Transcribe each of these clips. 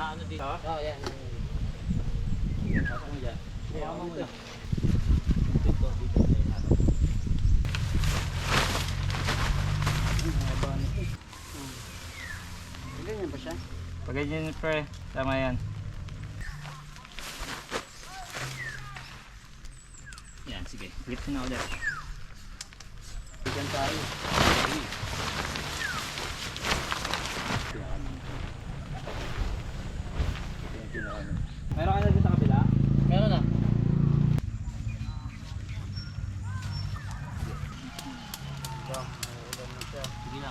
ano dito. Oo, yan. Pasok mo dyan. Kaya mo muna. Dito, dito. Ganyan ba siya? Pag ganyan pre, tama yan. Yan, sige. Flip na ulit. Bigyan tayo. Meron ka na dito sa kabila? Meron na. Sige na.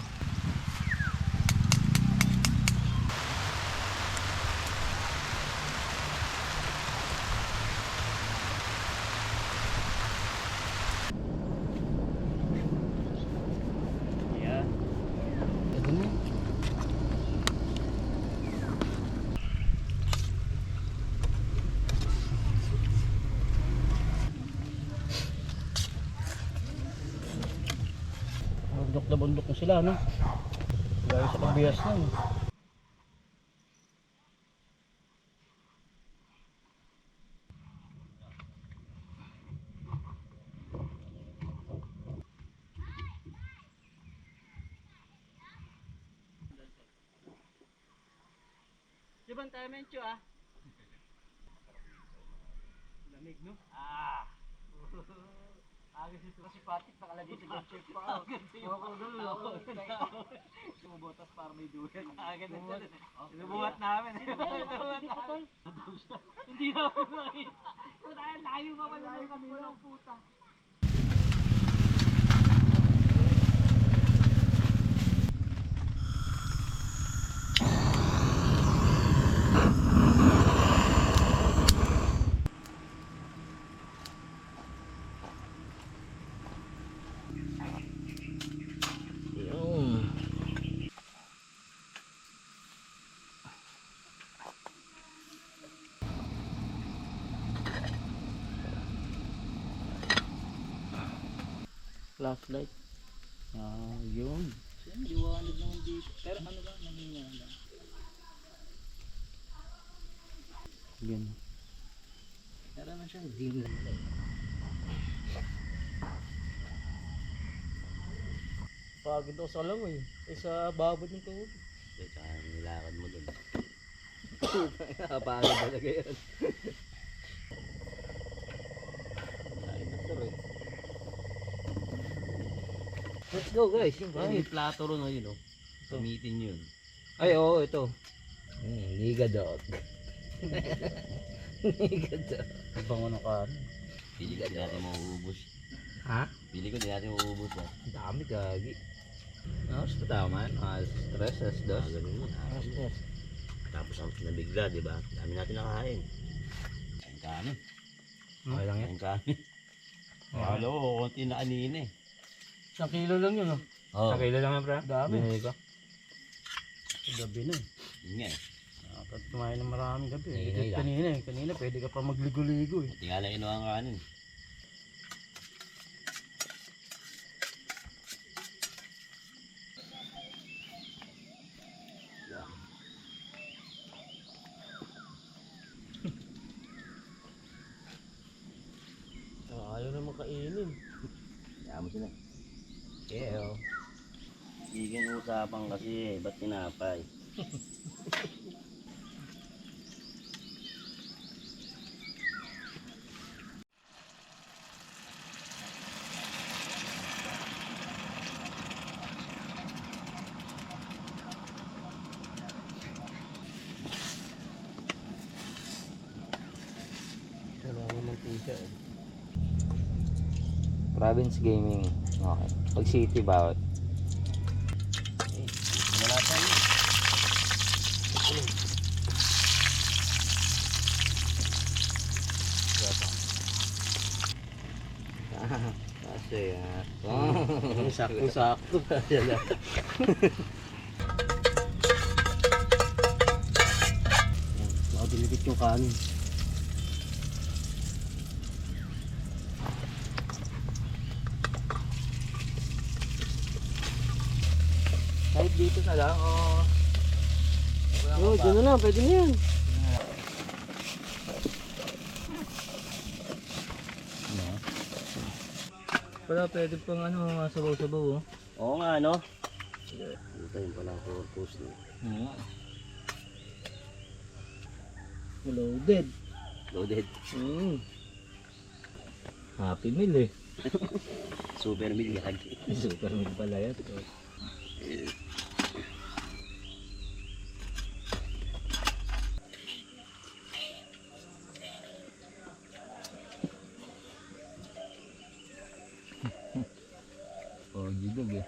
Yan. Ito na. Bundok na bundok na sila, no? Gaya sa pagbihas na, no? Diban tayo mencho ah? Lamig no? Ah! Agad ito kasi Patrick nakalagay sa good shape pa. Agad siya. Oo, gano'n ako. Sumubutas para may duyan. Agad na siya. Sinubuhat namin. Sinubuhat namin. Hindi namin makita. Layo ka pala ng kabila. Puta. Flashlight. Ah, yun. Liwanag naman dito. Pero ano ba? Nangyayari lang. Yun. Pero naman siya. Dim lang. Pagod ako sa langoy. Sa babod ng tubig. Tsaka nilakad mo dun. Nakapagod talaga yan. Let's go guys. May plato ron o yun o. Gamitin yun. Ay oo, ito. Niga dog. Niga dog. Bango ng kanin. Pili ko di natin mauubos. Ha? Pili ko di natin mauubos yan. Dami gagi. Alas pa tao man. Alas 3, alas 2. Ganun mo. Tapos ang nabigla, di ba? Dami natin nakahain. Kain kanin. Okay lang yan. Kain kanin. Wala ko, konti na kanina eh. 1 kilo lang yun, oh. Oo. Sakilo lang yan pre. Dami. Binili ko. Gabi na eh. Yun nga eh. Dapat kumain ng maraming gabi. Ingay lang. Kanina eh. Kanina pwede ka pa magligo-ligo eh. Pati nga lang inuha ang kanin. Ayaw na makainin. Kaya mo sila. Kaya o. Higing usapan kasi, ba't tinapay? Kailangan ng tisa eh. Province Gaming. Okay. Pag city bawat. Wala tayo. Kasi yan. Sakto-sakto. Nakadilikit yung kanin. Kahit dito na lang o wala Oo, dyan na lang, pwede na yan. Pala pwede pang ano, sabaw-sabaw oh. Oo nga, no? Ito yung pala purpose, no? Loaded. Loaded. Happy meal eh. Super meal yan. Super meal pala yan. Oh, gidog eh.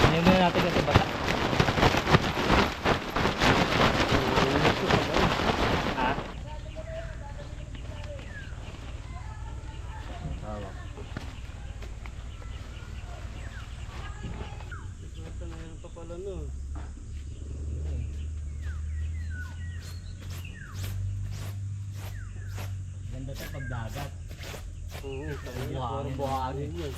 Ano yung natin kasi bata? Ha? Tawa. Ito na yan pa pala, no? Ganda sa pagdagat. Oo, Buhangin. buhangin yan.